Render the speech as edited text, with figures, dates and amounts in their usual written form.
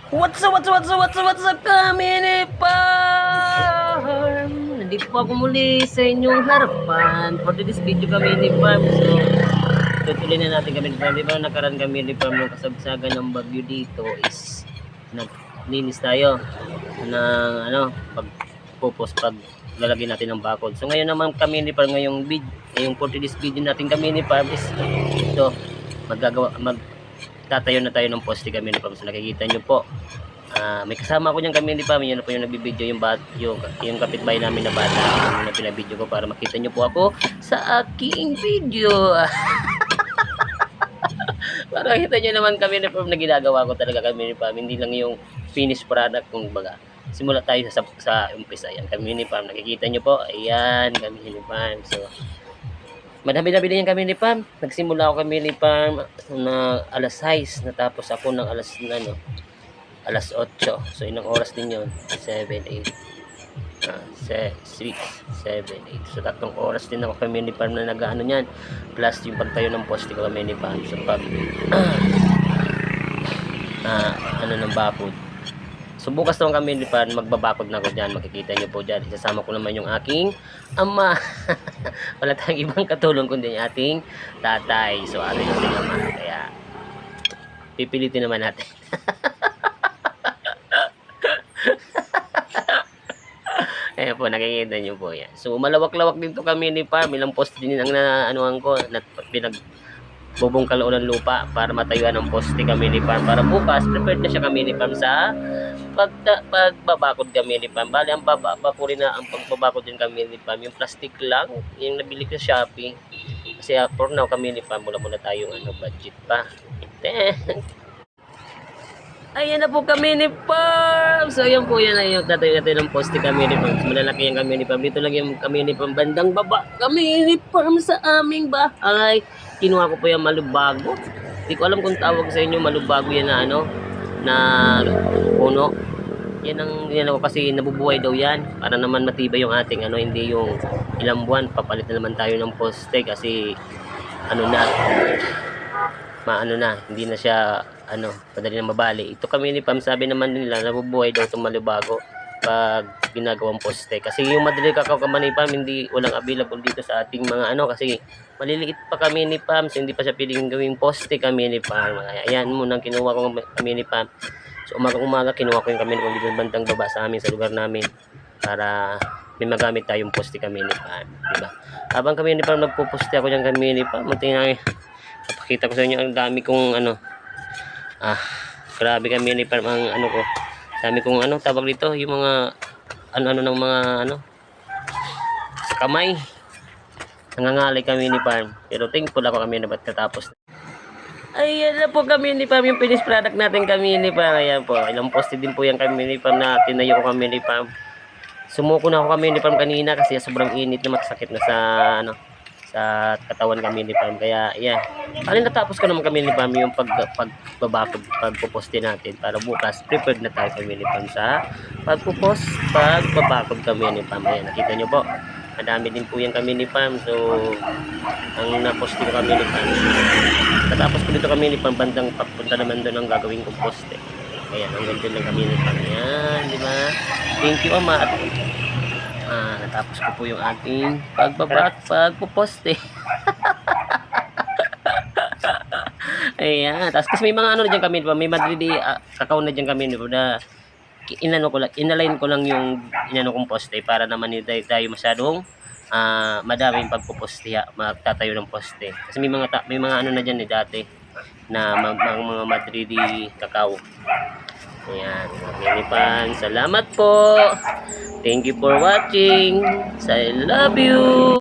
What's up kami ni Farm? Nandito po ako muli sa inyong harapan for this video kami ni Farm. So, tutuloy na natin kami ni Farm. Di ba nakaraan kami ni Farm ng kasagsagan ng bagyo dito is naglinis tayo ng pag lalagyan natin ng bakod. So ngayon naman kami ni Farm, ngayong for this video natin kami ni Farm is ito, tatayo na tayo ng poste kami ni Farm. So nakikita nyo po, may kasama ko niyang kami ni Farm. Yan na po yung nagbibideo, yung kapitbahay namin na bata, yung na pinabideo ko para makita nyo po ako sa aking video. Para makita nyo naman kami ni Farm na ginagawa ko talaga kami ni Farm, hindi lang yung finished product. Kung baga, simula tayo sa umpisa. Yan kami ni Farm, nakikita nyo po, ayan kami ni Farm. So madami-dami din yung kami ni Farm. Nagsimula ako kami ni Farm na alas 6, natapos ako ng alas 8. So ilang oras din yun? 7, 8, 6, 7, 8. So 3 oras din ako kami ni Farm na nag-ano nyan, plus yung pagtayo ng poste ko kami ni Farm. So pag ng bakod. So bukas naman kami ni Farm, magbabakod na ako dyan. Makikita nyo po dyan, isasama ko naman yung aking ama. Wala tayong ibang katulong kundi yung ating tatay. So ating ama, kaya pipilitin naman natin. Ayan po, nakikita nyo po yan. So malawak-lawak dito kami ni Farm. Ilang poste din ang naanuhan ko, bubungkal ng lupa para matayuan ng poste kami ni Farm. Para bukas, prepared na siya kami ni Farm sa pagbabakod kami ni Farm. Bali, ang pagbabakod din kami ni Farm, yung plastic lang, yung nabili ko sa Shopee. Kasi for now kami ni Farm, muna tayo budget pa. Ayan na po kami ni Farm. So ayan po, yan na yung tatayo natin ng poste kami ni Farm. Malalaki yung kami ni Farm. Dito lang yung kami ni Farm, bandang baba kami ni Farm sa aming bahay. Kinuha ko po yung malubago. Hindi ko alam kung tawag sa inyo malubago yan na puno. Yan ako kasi nabubuhay daw yan para naman matibay yung ating hindi yung ilang buwan papalit na naman tayo ng poste kasi hindi na siya madali na mabali. Ito kami ni Pam, sabi naman nila nabubuhay daw itong malubago pag ginagawang poste kasi yung madali kakao kami ni Pam walang available dito sa ating mga kasi maliliit pa kami ni Pam, so hindi pa siya pwedeng gawing poste kami ni Pam. Ayan muna kinuha ko kami ni Pam. So umaga kinuha ko yung kami ni dito bandang baba sa amin, sa lugar namin, para may magamit tayong poste kami ni Pam, diba? Habang kami ni Pam nagpo-poste ako diyan kami ni Pam, papakita ko sa inyo ang dami kong grabe kami ni Pam ang ko. Dami kong tawag dito, yung mga ng mga sa kamay. Nangangalay kami ni Farm. Pero thankful ako kami na ba't katapos. Ayan na po kami ni Farm, yung finished product natin kami ni Farm. Ayan po, ilang poste din po yan kami ni Farm na tinayo ko kami ni Farm. Sumuko na ako kami ni Farm kanina kasi sobrang init na masakit na sa katawan kami ni Farm. Kaya ayan, paano natapos ko naman kami ni Farm yung pagpuposte natin para bukas prepared na tayo kami ni Farm sa pagbabakod kami ni Farm. Ayan, nakita nyo po, madami din po yan kami ni Farm. So ang naposte ko kami ni Farm, natapos ko dito kami ni Farm, bandang papunta naman doon ang gagawin kong poste. Ayan, hanggang doon lang kami ni Farm. Ayan, di ba? Thank you, Ama. Natapos ko po yung ating pagpuposte. Ayan, tapos kasi may mga diyan kami, may madridi kakao na diyan kami na inalign ko lang yung kong poste para naman hindi tayo masyadong madaming pagpuposte, magtatayo ng poste. Kasi may mga na diyan dati na mga madridi kakao. Ayan, mini pan, salamat po. Thank you for watching. I love you.